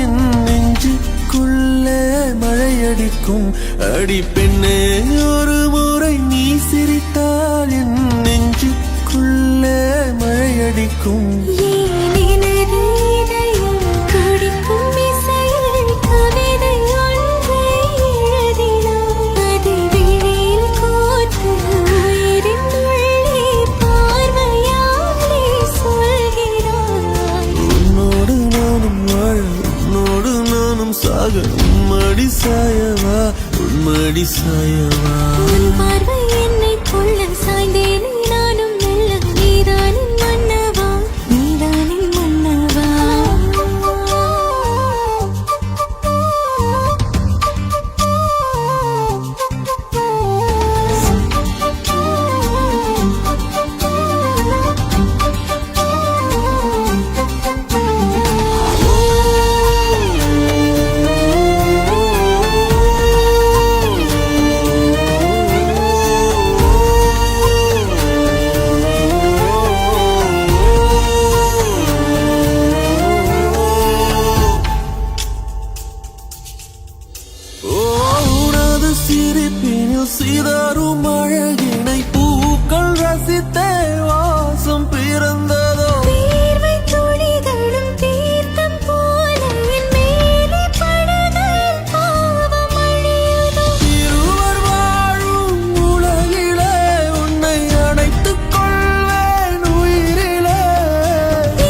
என் நெஞ்சுக்குள்ளே மழையடிக்கும். அடி பெண்ணே ஒரு முறை நீ சிரித்தால் என் நெஞ்சுக்குள்ளே மழையடிக்கும். உம்மடி சாயவா உம்மடி சாயவா பார்வை என்னை கொள்ள சாய்ந்தேனே நானும் மெல்ல. நீதானின் மன்னவா நீதானின் மன்னவா. சிரிப்பினில் சிதறும் அழகினை பூக்கள் ரசித்தே வாசம் பிறந்ததோ. தீர்வை துளிகளும் தீர்த்தம் போல என் மேலே படுதல் பாவம் அழியுதோ. இருவர் வாழும் உலகிலே உன்னை அணைத்துக் கொள்வேன் உயிரிலே.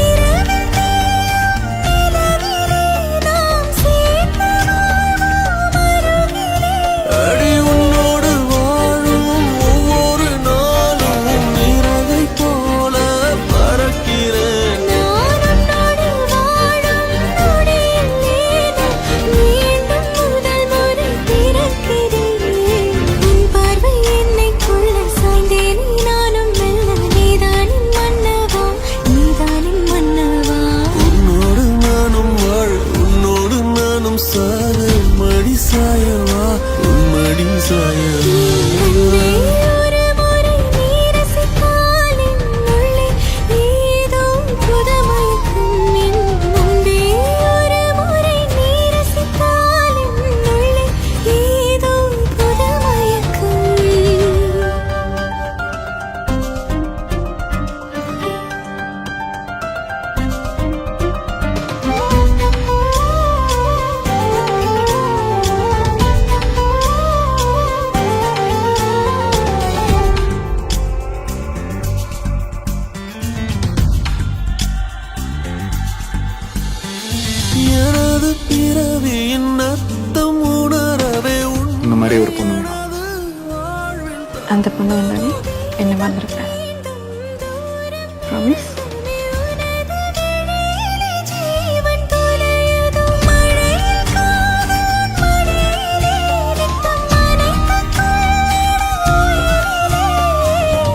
இரவில் தேயும் நிலவிலே நாம் சேர்ந்து வாழ்வோம் அருகிலே. அடி உன்னோடு வாழும் ஒவ்வொரு நாளும் நிறவை போல பறக்கிறேன். நான் உன்னோடு வாழும் நொடியில் மீண்டும் முதல் முறை பிறக்கிறேன். உன் பார்வை என்னை கொள்ள சாய்ந்தேனே நானும் மெல்ல. நீதானின் மன்னவா நீதானின் மன்னவா. உன்னோடு நானும் வாழ உன்னோடு நானும் சாக மடி சாயவா உம்மடி சாயவா. ஒரு முறை நீ ரசித்தால் என் உள்ளே ஏதோ புதுமயக்கம். என் முன்பே ஒரு முறை நீ ரசித்தால் என் உள்ளே ஏதோ புதுமயக்கம். எனது பிறவியின் அர்த்தம் உணரவே இந்த மாதிரி ஒரு பொண்ணு வேணும். அந்த பொண்ணு வந்தாலே என்ன மறந்துருப்பேன். ப்ராமிஸ். ஜீவன் தொலையுதோ மழையில் காதல் மடியிலே ரத்தம் நனைத்துக் கொள்ளிட உயிரிலே.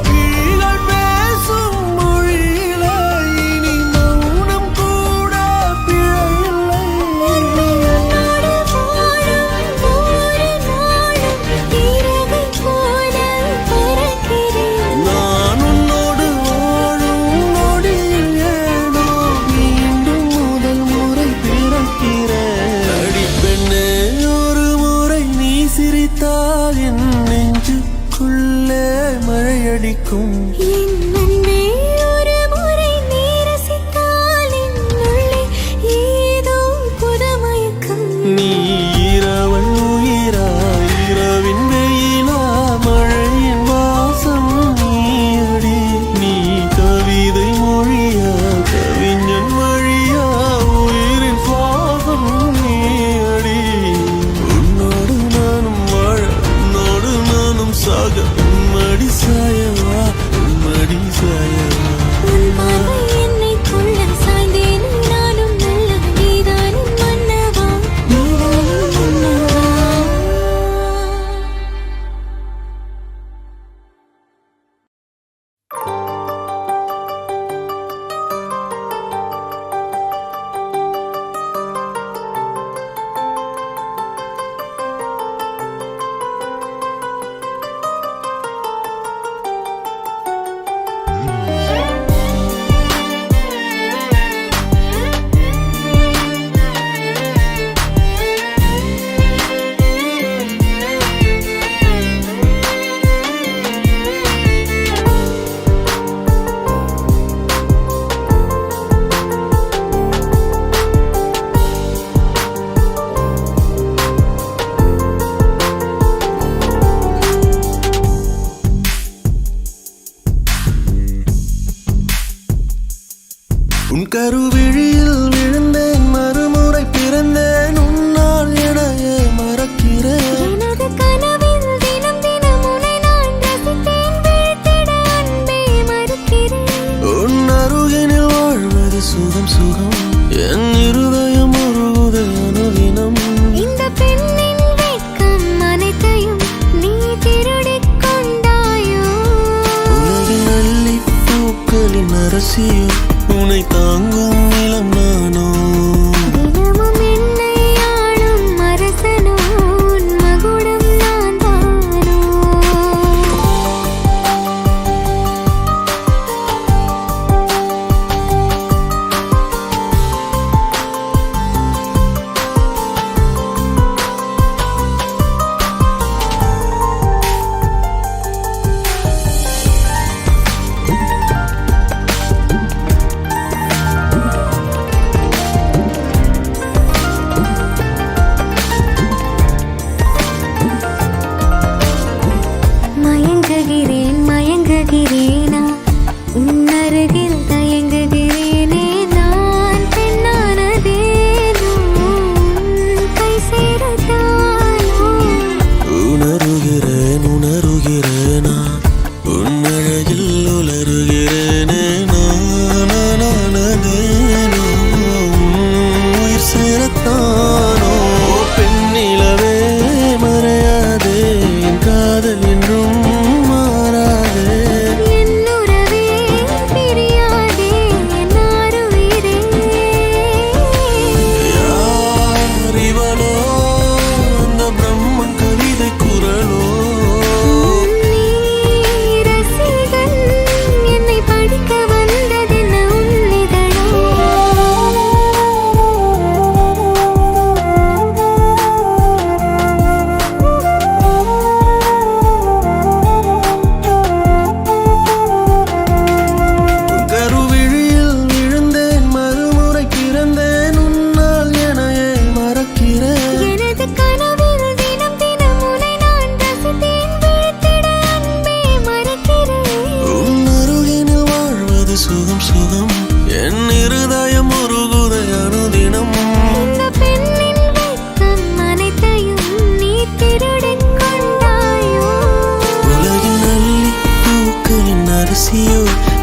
கிளிகள் பேசும் மொழியிலே இனி மௌனம் கூட பிழையில்லை. உன்னோடு வாழும் ஒவ்வொரு நாளும் இரவை போல பறக்கிறேன். நான் உன்னோடு வாழும் நொடியில் ஏனோ மீண்டும் முதல் முறை பிறக்கிறேன். அடி பெண்ணே ஒரு முறை நீ சிரித்தால் என் நெஞ்சுக்குள்ளே மழையடிக்கும். என் அன்பே ஒரு முறை நீ ரசித்தால் என் உள்ளே ஏதோ புதுமயக்கம். நீ இரவல் உயிரா இரவின் வெயிலா மழையின் வாசம் நீயடி. நீ கவிதை மொழியா கவிஞன் வழியா உயிரின் சுவாசம் நீயடி. உன்னோடு நானும் வாழ உன்னோடு நானும் சாக உம்மடி சாயவா உம்மடி சாயவா. உன் பார்வை என்னை கொள்ள சாய்ந்தேனே நானும் மெல்ல. நீதானின் மன்னவா நீதானின் மன்னவா. கருவிழியில் விழுந்தேன் மறுமுறை பிறந்தேன் உன்னால் எனையே மறக்கிறேன் எனது கனவில் தினம் தினம் உன்னை நான் ரசித்தேன் விழித்திட அன்பே மறுக்கிறேன் உன் அருகினில் வாழ்வது சுகம் சுகம் என் இருதயம் உருகுது அனுதினம் இந்த பெண்ணின் வெட்கம் அனைத்தையும் நீ திருடிக் கொண்டாயோ உலகின் அள்ளி பூக்களின் அரசியோ உன்னை தாங்கும் நிலம் நானோ தினமும் என்னை ஆளும் அரசனோ உன் மகுடம் நான் தானோ மயங்குகிறேன் மயங்குகிறேனா உன் அருகில் தயங்குகிறேனே நான் பெண்ணானதேனோ உன் கை சேரத்தானோ உணருகிறேன் உணருகிறேனா உன் அழகில் உலருகிறேனே நானேனோ உயிர் சேரத்தானோ பெண்ணிலவே மறையாதே என் காதல் என்றும் மாறாதே என் உறவே பிரியாதே என் ஆருயிரே யார் இவளோ அந்த பிரம்மன் கவிதை குரலோ நீ ரசிகன் என்னை படிக்க வந்ததென்ன உன்னிதழோ கருவிழியில் விழுந்தேன் மறுமுறை பிறந்தேன் உன்னால் எனையே மறக்கிறேன் எனது கனவில் தினம் தினம் உன்னை நான் ரசித்தேன் விழித்திட அன்பே மறக்கிறேன் உன் அருகினில் வாழ்வது சுகம் சுகம் என் இருதயம் உருகுதை அனுதினம் இந்த பெண்ணின் வெட்கம் அனைத்தையும் நீ திருடிக் கொண்டாயோ உலகின் அள்ளி பூக்களின் அரசியோ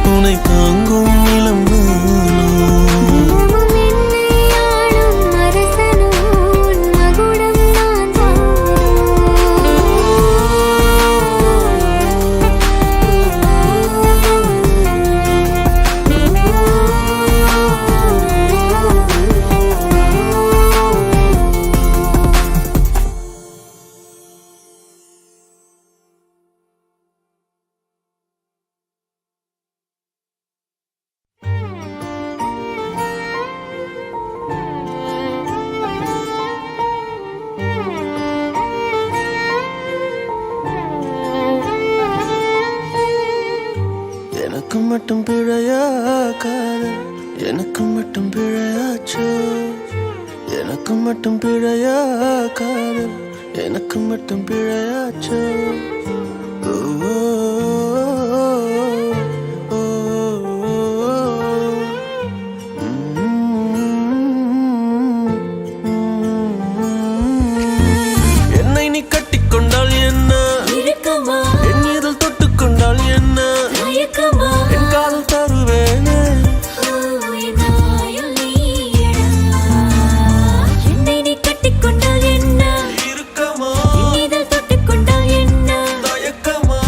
உன்னை தாங்கும் நிலம் நானோ தினமும் என்னை ஆளும் அரசனோ உன் மகுடம் நான் எனக்கு மட்டும் பிழையா காதல் எனக்கு மட்டும் பிழையாச்சோ எனக்கு மட்டும் பிழையா காதல் எனக்கு மட்டும் பிழையாச்சோ ஓ, ஓ, ஓ, ஓ, என்னை நீ கட்டிக்கொண்டால் என்ன இருக்கமா என் இதழ் தொட்டுக்கொண்டால் என்ன மயக்கமா என் காதல் தருவேனே நாயுள் நீயடா என்னை நீ கட்டிக்கொண்டால் என்ன இருக்கமா இதழ் தொட்டுக்கொண்டால் என்ன தயக்கமா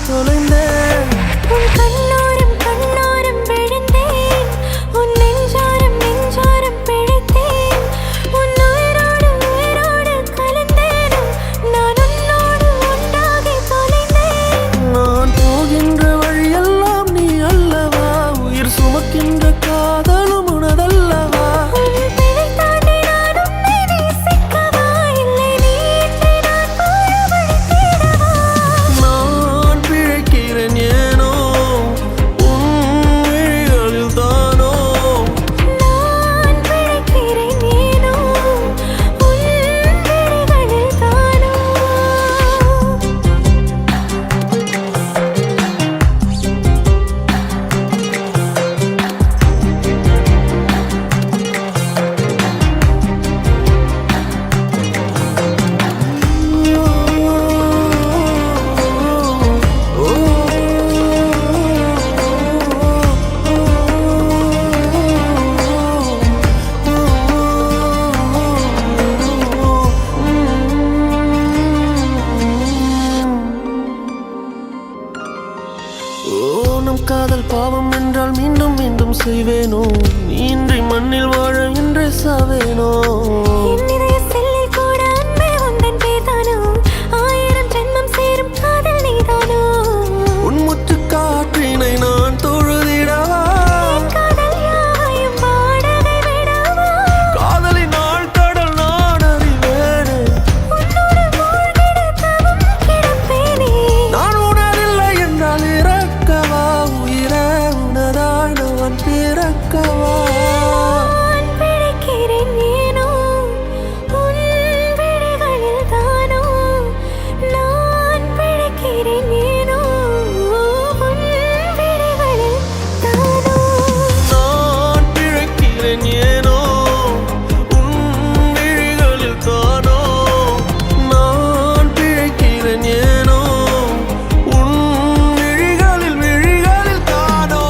தொலைந்தேன். உன் கண்ணோரம் கண்ணோரம் விழுந்தேன், உன் நெஞ்சோரம் நெஞ்சோரம் பிழைத்தேன், உன் உயிரோடு உயிரோடு கலந்தேனும் நான் உன்னோடு ஒன்றாகி தொலைந்தேன். நான் போகின்ற வழியெல்லாம் நீ அல்லவா, உயிர் சுமக்கின்ற காதலும் உனதல்லவா. உன் பிழை தாண்டி நான் உன்னை நேசிக்கவா, இல்லை நீ இன்றி நான் வாழ வழி தேடவா. நான் பிழைக்கிறேன் ஏனோ உன் விழிகளில் தானோ. நான் பிழைக்கிறேன் ஏனோ உன் விழிகளில் தானோ. நம் காதல் பாவம் என்றால் மீண்டும் மீண்டும் செய்வேனோ, நீ இன்றி மண்ணில் வாழ இன்றே சாவேனோ. என் இதய செல்லில் கூட அன்பே உந்தன் பேர்தானோ, 1000 ஜென்மம் சேரும் காதல் நீதானோ. உன் முற்று காற்றினை நான் தொழுதிடவா, என் காதல் யாவையும் வாடகை விடவா. காதலின் ஆழ்கடல் நான் அறிவேனே. உன்னோடு மூழ்கிட தவம் கிடப்பேனே. நான் உணரில்லை என்றால் இறக்கவா, உயிரே உனதாய் நான் பிறக்கவா. நான் பிழைக்கிறேன் ஏனோ உன் விழிகளில் தானோ. நான் பிழைக்கிறேன் ஏனோ உன் விழிகளில் தானோ. நான் பிழைக்கிறேன் ஏனோ உன் விழிகளில் தானோ. நான் பிழைக்கிறேன் ஏனோ உன் விழிகளில் தானோ.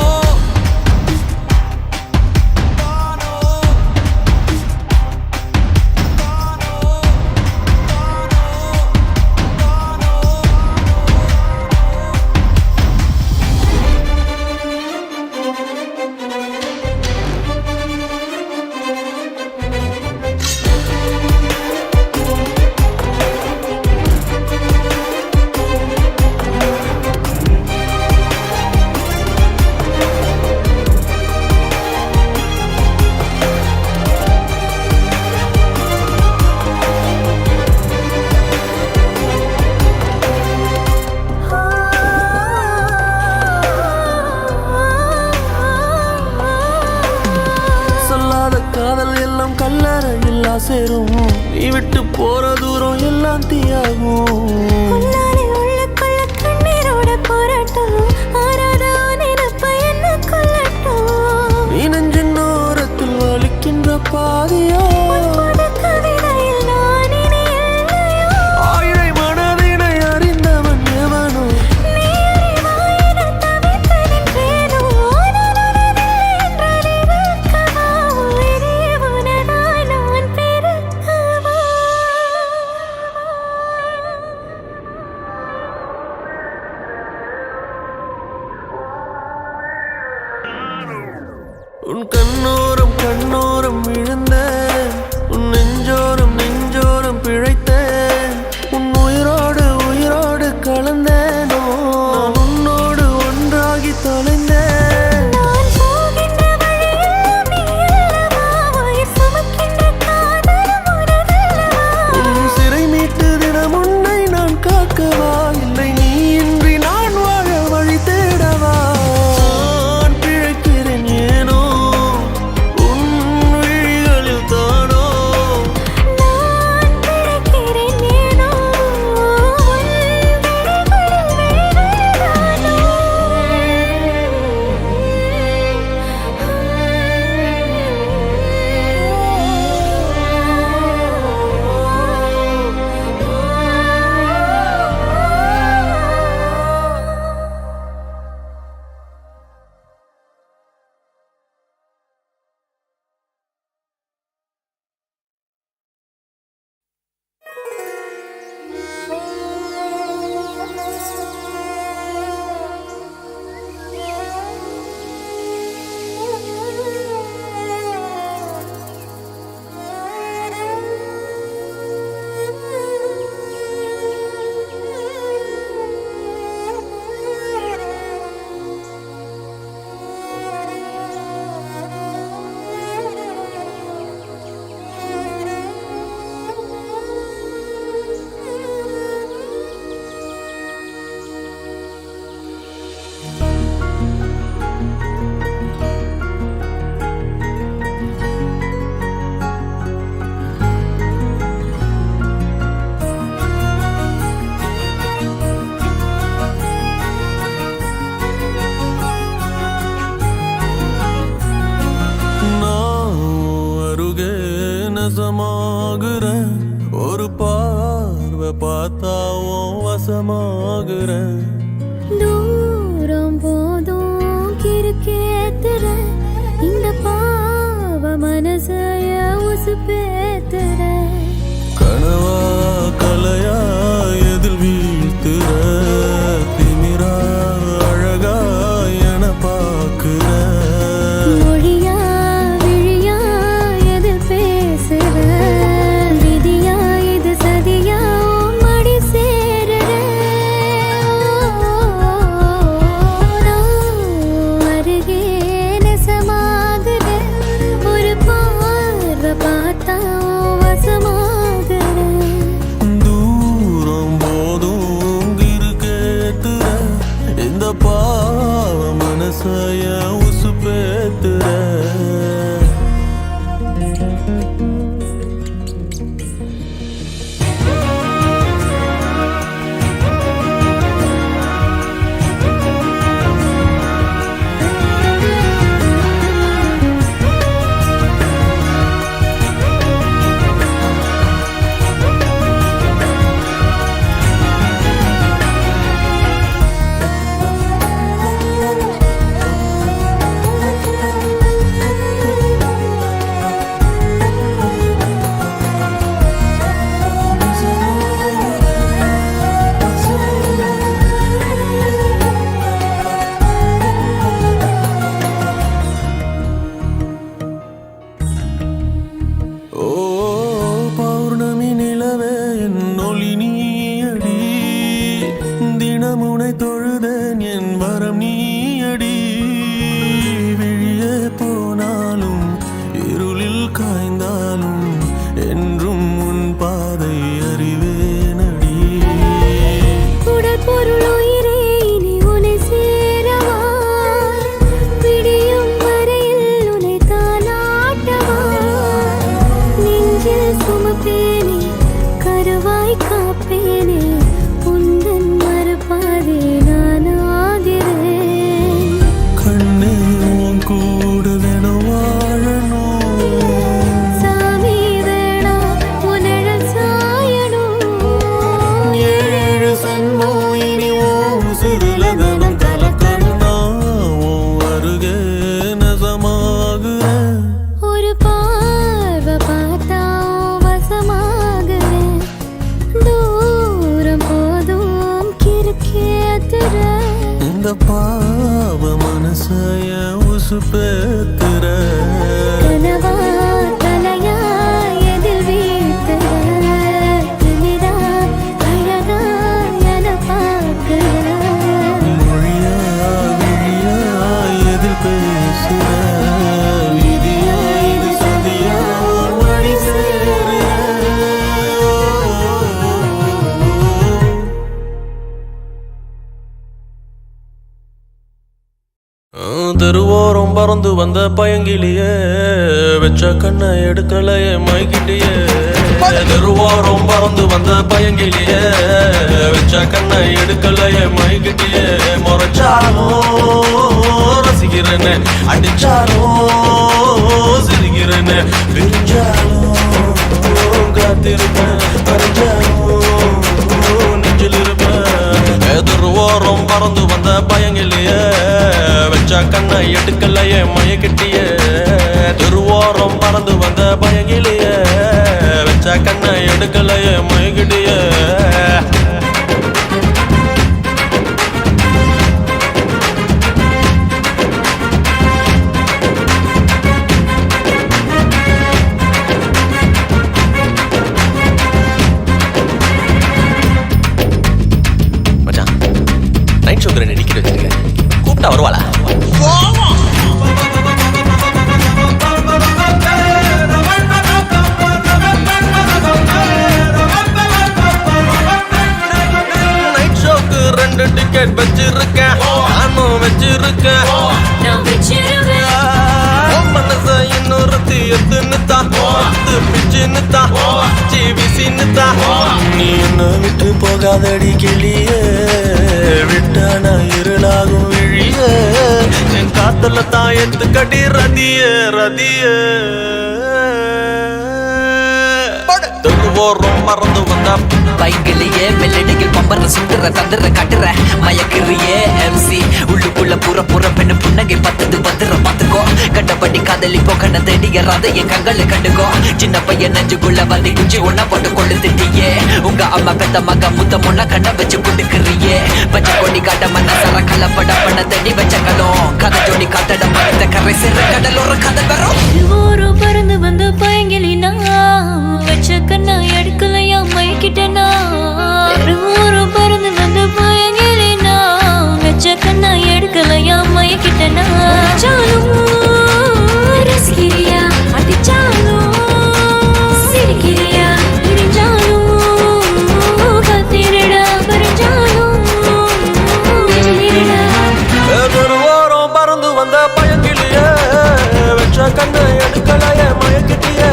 சொல்லாத காதல் எல்லாம் கல்லறையில்லா சேரும், நீ விட்டு போற தூரம் எல்லாம் தீயாகும். உன்னாலே உள்ளுக்குள்ள கண்ணீரோட போராட்டம், ஆறாத உன் நினைப்பு என்ன கொல்லட்டும். நீ நெஞ்சின் ஓரத்தில் வலிக்கின்ற பாதியோ, புது கவிதையில் நான் இனி இல்லையோ. ஆயிழை மனதினை அறிந்தவன் எவனோ. நீ அறிவாயின தவித்து நின்றேனோ, நான் உனதில்லை என்றறிவிக்கவா, உயிரே உனதாய் நான் பெருக்கவா. உன் கண்ணோரம் கண்ணோரம் விழுந்தேன், நெசமாகுற ஒரு பார்வை பார்த்தாவும் வசமாகுற தூரம் போதும் கிறுக்கேத்துற இந்த பாவ மனசைய உசுப்பேத்துற கனவா கலையா எதில் வீழ்த்துற திமிரா அழகா என பாக்குற மொழியா விழியா எதில் பேசுற விதியா இது சதியா மடி சேருற அருகே நெசமாகுற ஒரு பார்வை பார்த்தா வசமாகுற தூரம் போதும் கிறுக்கேத்துற இந்த பாவ மனசைய உசுப்பேத்துற ஓ பௌர்ணமி நிலவே என் ஒளி நீயடி தினமுனை தொழுதேன் என் வரம் நீயடி விழியே போனாலும் இருளில் காய்ந்தாலும் என்றும் உன் பாதை அறிவேனடி உடல் பொருள் உயிரே இனி உன்னை சேரவா விடியும் வரையில் உன்னை தாலாட்டவா நெஞ்சில் சுமப்பேனே கருவாய் காப்பேனே உந்தன் மறுபாதே நான் ஆகிறேன் கண்ணே உன் கூட வேணும் வாழணும் சாமி வேணா உன்னழல் சாயணும் ஏழு சன்மம் இனி உன் சிறுலகனம் கலக்கண்ணா உன் அருகே நெசமாகுற ஒரு பார்வை பார்த்தா வசமாகுறேன் தூரம் போதும் கிறுக்கேத்துற இந்த பாவ மனசைய உசுப்பேத்துற கனவா கலையா எதில் வீழ்த்துற திமிரா அழகா என பார்க்கிற மொழியா விழியா எதில் பேசுற விதியா இது சதியா மடி சேருற தெருவோரம் பறந்து வந்த பயங்கிலியே வெச்ச கண்ணை எடுக்கலையே மைக்கிட்டியே தெருவோரம் பறந்து வந்த பயங்கிலியே வெச்ச கண்ணை எடுக்கலையே மைக்கிட்டியே முறைச்சாலும் ரசிக்கிறேன்னு அடிச்சாலும் சிரிக்கிறேன்னு பிரிஞ்சாலும் காத்திருப்பேன் அறிஞ்சாலும் நெஞ்சில் இருப்பேன் தெருவோரம் பறந்து வந்த பயங்கிலியே வெச்ச கண்ணை எடுக்கலையே மயக்கிட்டியே தெருவோரம் பறந்து வந்த பயங்கிலியே வெச்ச கண்ணை எடுக்கலையே மயக்கிட்டியே மச்சான் நைட் ஷோக்கு ரெண்டு டிக்கெட் வச்சிருக்கேன் கூப்பிட்டா வருவாளா நைட் ஷோக்கு ரெண்டு டிக்கெட் வச்சிருக்கேன் நானும் வச்சிருக்கேன் நான் வச்சிருவேன் மனச இன்னொருத்தி எத்துன்னு தான் பிச்சுன்னு தான் ஜிவிசின்னு தான் நீ என்ன விட்டு போகாதடி கிளியே விட்டா நான் இருளாகும் விழியே என் காத்துல தான் எத்து கடி ரதியே ரதியே தெருவோரம் மறந்து வந்த பைக்கிலேயே மெல்லடியில் பம்பர சுத்துற தந்துற கட்டுற மயக்கிறியே MC உள்ளுக்குள்ள புற பெண்ணு புன்னகை பத்தது பத்திர பாத்துக்கோ கண்டபடி காதலிப்போ கண்ண தேடியறாத என் கண்களை கண்டுக்கோ சின்ன பையன் நெஞ்சுக்குள்ள வந்து குச்சி ஒன்னா போட்டு கொண்டு திட்டியே உங்க அம்மா பெத்த மக முத்த முன்ன கண்ண வச்சு குடுக்குறியே பச்சை கொடி காட்ட மண்ண சர கலப்பட பண்ண தேடி வச்ச கலம் கதை ஜோடி காத்தட மரத்த கரை சிற கடலோர கதை வரும் ஊரு பறந்து வந்து பயங்கிலினா வச்ச கண்ணா எடுக்கலையா மயக்கிட்டனா ஊரு பறந்து வந்து பயங்கிலினா வச்ச கண்ணா எடுக்கலையா மயக்கிட்டனா சாலும் ரசிக்கிறியா அடிச்சாலும் சிரிக்கிறியா இடிஞ்சாலும் கத்திரடா பறிஞ்சாலும் தெருவோரம் பறந்து வந்த பயங்கிலியே வச்ச கண்ணை எடுக்கலையே மயக்கிட்டியே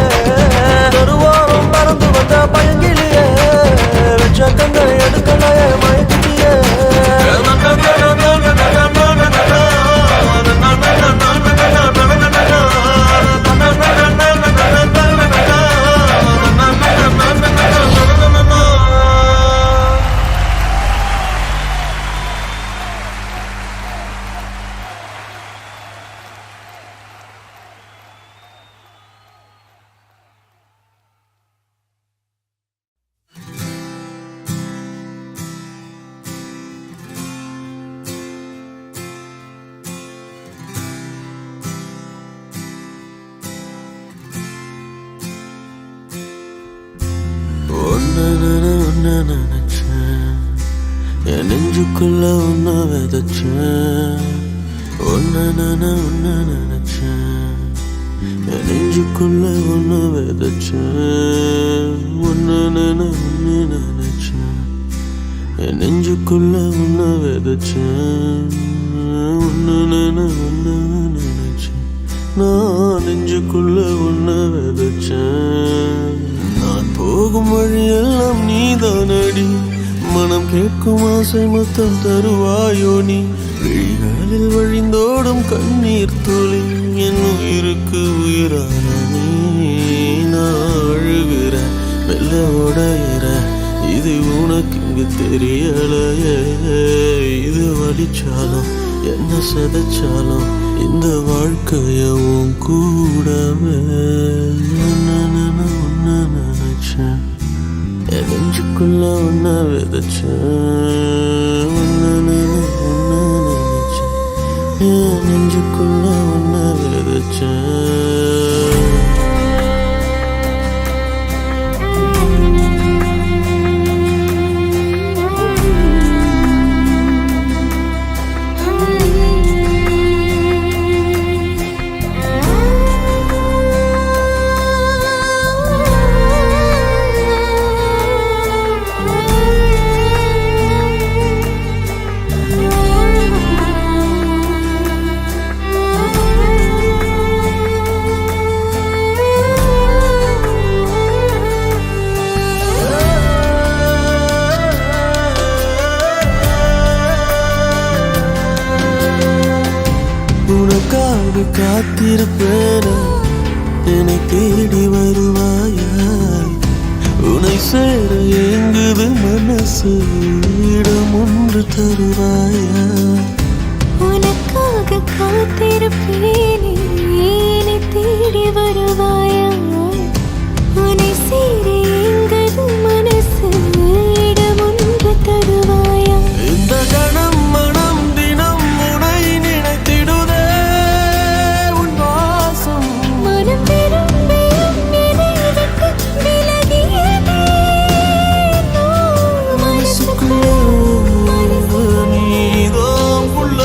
தெருவோரம் பறந்து வந்த பயங்கிலியே வச்ச கண்ணை எடுக்கலையே மயக்கிட்டியே நினைச்சேன் என் நெஞ்சுக்குள்ள உன்ன விதைச்சேன் ஒன்னு நினைச்சேன் என் நெஞ்சுக்குள்ள உன்ன விதைச்சேன் ஒன்னு நினைச்சேன் என் நெஞ்சுக்குள்ள உன்ன விதைச்சேன் ஒன்னு நினைச்சேன் நான் நெஞ்சுக்குள்ள உன்ன விதைச்சேன் நான் போகும் வழியெல்லாம் நீதானடி மனம் கேட்கும் ஆசை மொத்தம் தருவாயோ நீ விழிகளில் வழிந்தோடும் கண்ணீர் துளி என் உயிருக்கு உயிரான நீ நான் அழுகிற மெல்ல உடையிற இது உனக்கு இங்கு தெரியலையே இது வலிச்சாலும் என்ன சதைச்சாலும் இந்த வாழ்க்கைய உன் கூடவே நினைச்சேன் என் நெஞ்சுக்குள்ள உன்ன விதைச்சேன் ஒன்னு நினைச்சேன் என் நெஞ்சுக்குள்ள உன்ன விதைச்சேன் உனக்காக காத்திருப்பேன என்னை தேடி வருவாயா உன்னை சேர எங்குது மனசு இடம் ஒன்று தருவாயா உனக்காக காத்திருப்பேனே என்னை தேடி வருவாயா உன்னை சேர எங்குது மனசு இடம் ஒன்று தருவாயா இந்த கணம் மனம் தினம் உனை நினைத்திடுதே உன் வாசம் மனம் விரும்பியும் நினைவுக்கு விலகியதே மனசுக்குள்ள நீதான் உள்ள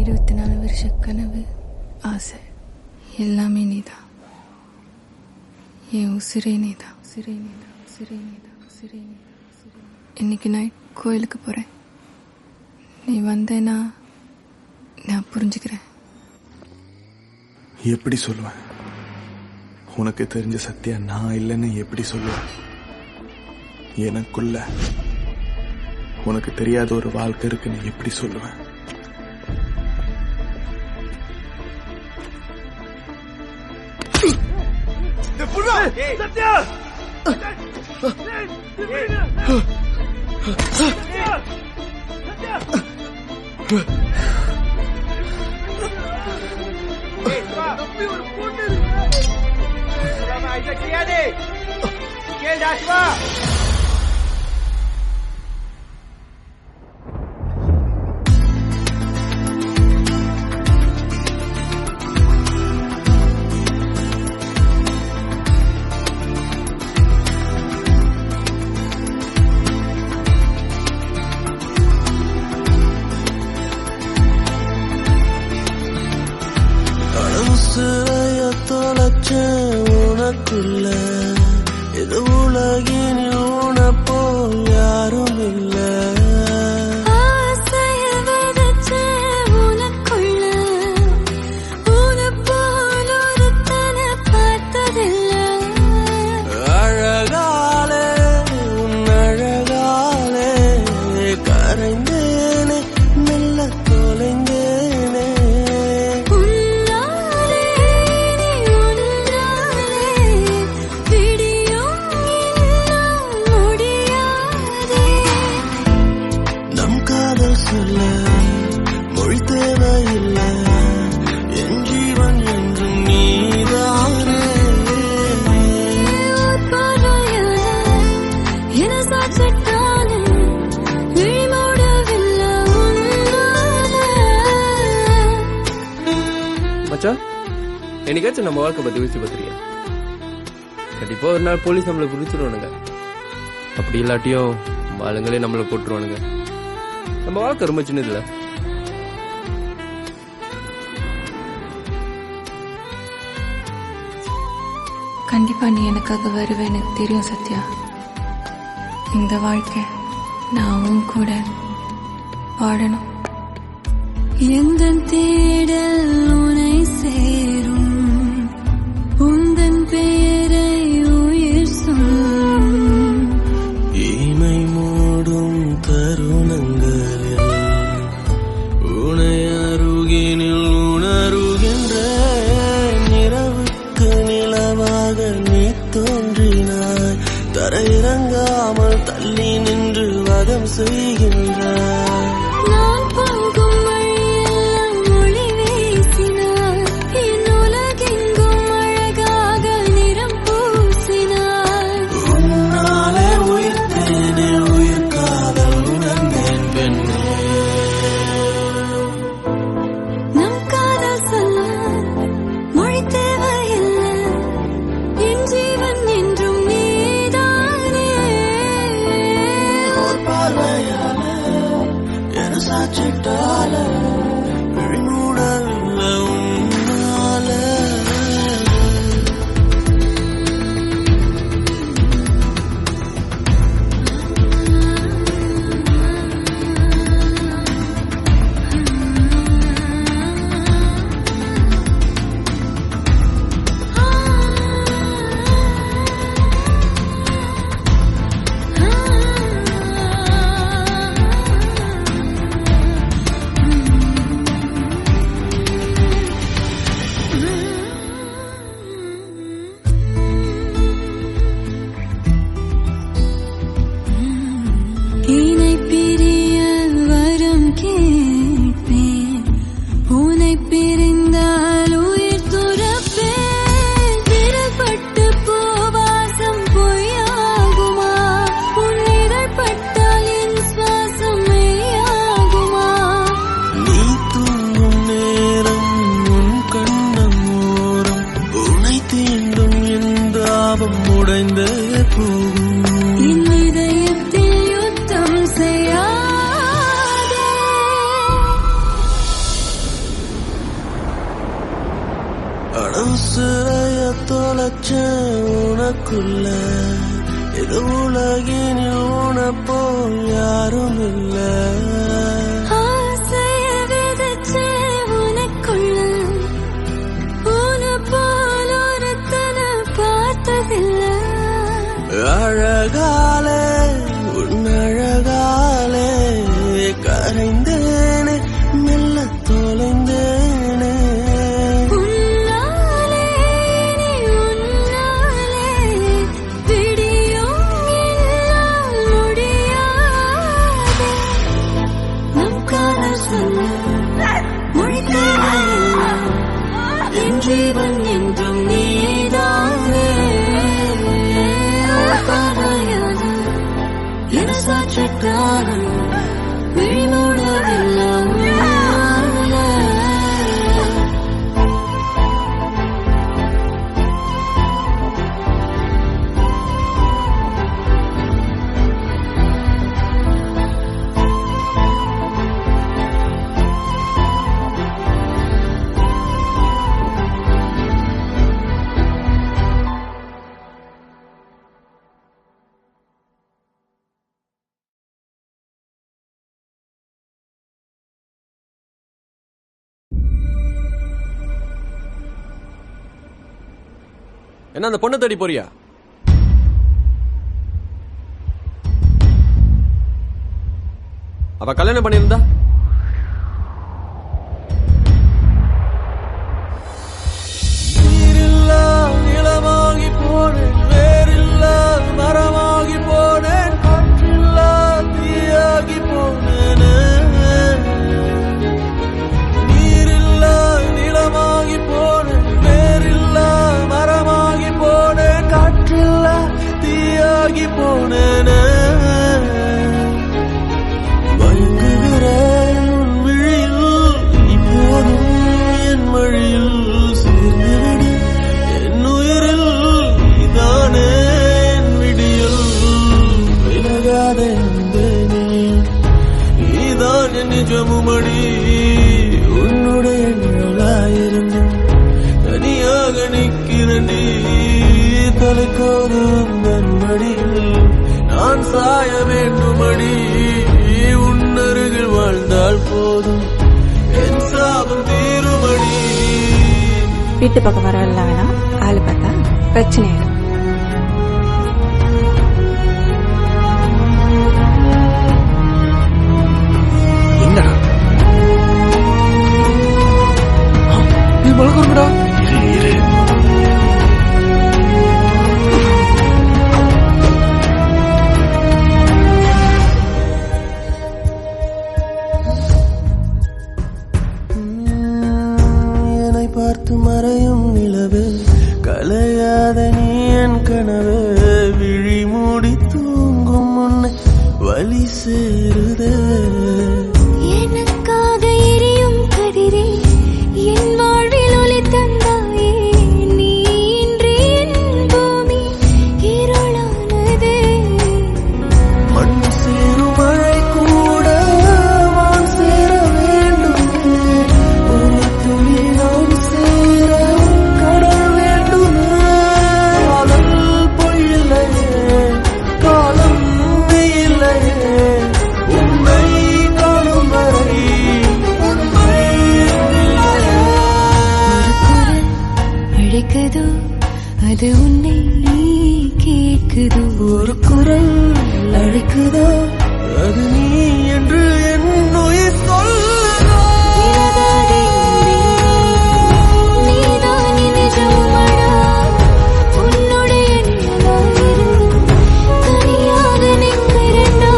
24 வருஷ கனவு ஆசை எல்லாமே நீதான். என் உசிரே நீதான், உசிரே நீதான், உசிரே நீதான், உசிரே நீதான், உசிரே நீதான். இன்னைக்கு நைட் கோயிலுக்கு போகிறேன். நீ வந்தேன்னா நான் புரிஞ்சுக்கிறேன். எப்படி சொல்லுவேன்? உனக்கு தெரிஞ்ச சத்தியா நான் இல்லைன்னு எப்படி சொல்லுவேன்? எனக்குள்ள உனக்கு தெரியாத ஒரு வாழ்க்கை இருக்குன்னு எப்படி சொல்லுவேன்? சிறைய தொலைச்ச உனக்குள்ள இது உலகினில் உனப்போ யாரும் இல்ல. ஆசைய விதைச்ச உனக்குள்ள உனப்போல் ஒருத்தனை பார்த்ததில்ல. அழகாலே உன் அழகாலே கரைந்தேனே மெல்ல தொலைந்தேனே. சொல்ல மொழி தேவையில்லை, என் ஜீவன் என்றும் நீதானே. என சாட்சிட்டானே விழிமூடவில்லை மச்சான், என்னைக்காச்சும் நம்ம வாழ்க்கை பத்தி யோசிச்சு பார்த்துருக்கியா? கண்டிப்பா ஒரு நாள் போலீஸ் நம்மளை பிடிச்சிருவானுங்க. அப்படி இல்லாட்டியும் ஆளுங்களே நம்மளை போட்டுருவானுங்க. நம்ம வாழ்க்கை ரொம்ப சின்னதுல. கண்டிப்பா நீ எனக்காக வருவேன்னு தெரியும் சத்யா. இந்த வாழ்க்கை நான் உன் கூட வாழணும். எந்தன் தேடல் உனை சேரும், உந்தன் பெயரை உயிர் சொல்லும். இமை மூடும் தருணங்களில் உனை அருகினில் உணருகின்ற நிறவுக்கு நிலவாக நீ தோன்றினாய். தரையிறங்காமல் தள்ளி நின்று வதம் செய்கின்றாய். நான் போகும் வழியெல்லாம் ஒளி வீசினாய், என் உலகெங்கும் அழகாக நிறம் பூசினாய். உன்னாலே உயிர்த்தேனே உயிர் காதல் உணர்ந்தேன் பெண்ணே. நம் உசுரைய தொலைச்ச உனக்குள்ள இது உலகினில் உனப்போ யாரும் இல்ல ஆசைய விதைச்ச உனக்குள்ள உன போல ஒருத்தனை பார்த்ததில்லை அழகாலே உன் அழகாலே கரைந்தேனே மெல்ல தொலைந்தேனே உன்னாலே உன்னாலே விடியும் என்னால் முடியாதே நம் காதல் சொல்ல மொழித்தேனே என் ஜீவன் என்றும் நீதானே சாட்சிக்காரன் விழிமூடவில்லை என்ன அந்த பொண்ணை தேடி போறியா? அவ கல்யாணம் பண்ணியிருந்தா நீரில்லா நிலமாகி போனேன் வேறில்லா மரமாகி போனேன் காற்றில்லா தீயாகி போனேன் நீரில்லா நிலமாகி போனேன் வேறில்லா மரமாகி போனேன் காற்றில்லா தீயாகி போனேன் மயங்குகிறேன் உன் விழியில் இப்போதும் என் வழியில் சேர்ந்துவிடு என் உயிரில் நீதானே என் விடியல் விலகாத நீதான் என் நிஜமுமடி உன்னுடைய நிழலாயிருந்தும் தனியாக நிற்கிறண்டி தலைக்கோது உந்தன் மடியில் நான் சாய வேண்டுமடி உன்னருகில் வாழ்ந்தால் போதும் என் சாபம் தீருமடி வீட்டு பக்கம் வர வேணாம் ஆளு பார்த்தா பிரச்சனை ஆயிடும். என்னடா நீ மலக்குறா என்னை பார்த்து மறையும் நிலவு கலையாத நீ என் கனவு விழி மூடி தூங்கும் முன்னை வழி சேருதே எனக்காக எரியும் கதிரே என் வாழ்வில் ஒளி தந்தாயே நீ இன்றி என் பூமி இருளானதே மண் சேரும் மழை கூட வான் சேர வேண்டுமே ஒரு துளி நான் சேர கடல் வேண்டுமே காதல் பொய்யில்லையே காலம் இல்லையே உன்னை காணும் வரை உண்மை இல்லையே அழைக்குதோ அது உன்னை கேட்குதோ ஒரு குரல் அழைக்குதோ அது நீ என்று என் உயிர் சொல்லுதோ இறகாதே நீதான் என் நிஜமடா உன்னுடைய நிழலாயிருந்தும் தனியாக நிற்கிறேன்டா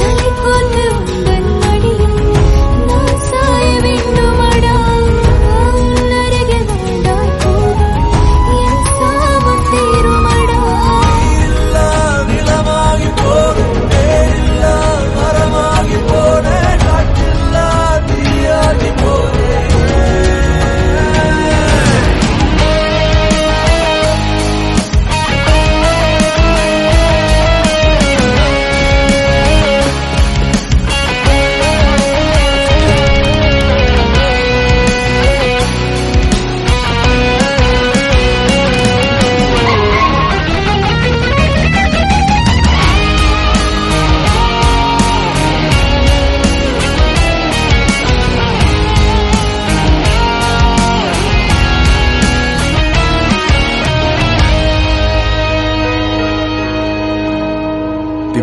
தலை போட்டு உந்தன் மடியில் நான் சாய வேண்டுமடா உன் அருகில் வாழ்ந்தால் போதும் என் சாபம் தீருமடா இல்லா நில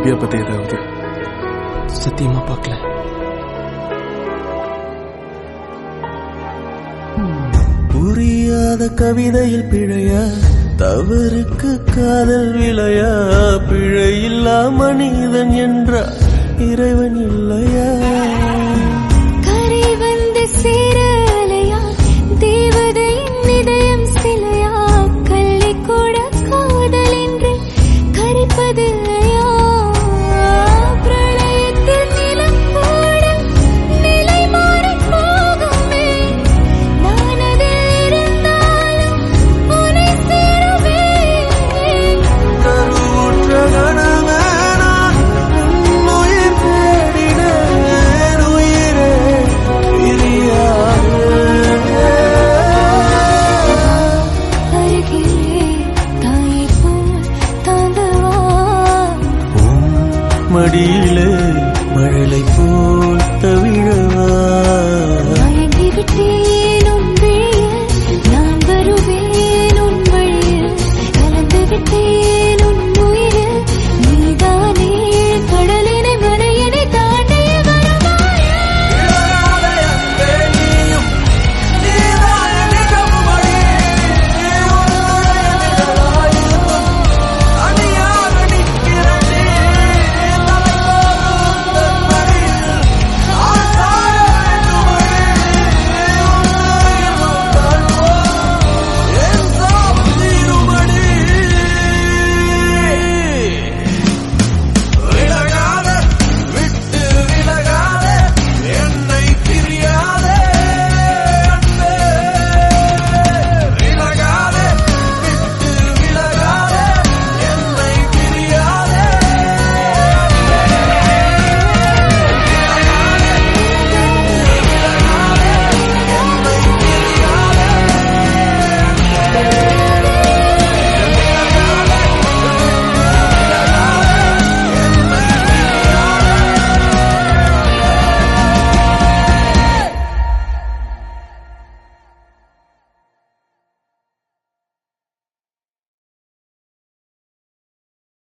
திவ்யா பத்தி ஏதாவது? சத்தியமா பார்க்கல. புரியாத கவிதையில் பிழையா, தவறுக்கு காதல் விளையா, பிழையில்லா மனிதன் என்றார் இறைவன் இல்லையா? கரை வந்து சேரலையா, தேவதையின் இதயம் சிலையா, கல்லை கூட காதல் என்று கரிப்பதில்லையா? பிரளயத்தில் நிலம் கூட நிலை மாறிப் போகுமே, நான் அதில் இருந்தாலும் உன்னை சேருவேன். கருவுற்ற கணமே நான் உன்னுயிர் தேடினேன், உயிரே பிரியாது. அருகிலே தாயைப் போல் தாங்கவா, மடியில்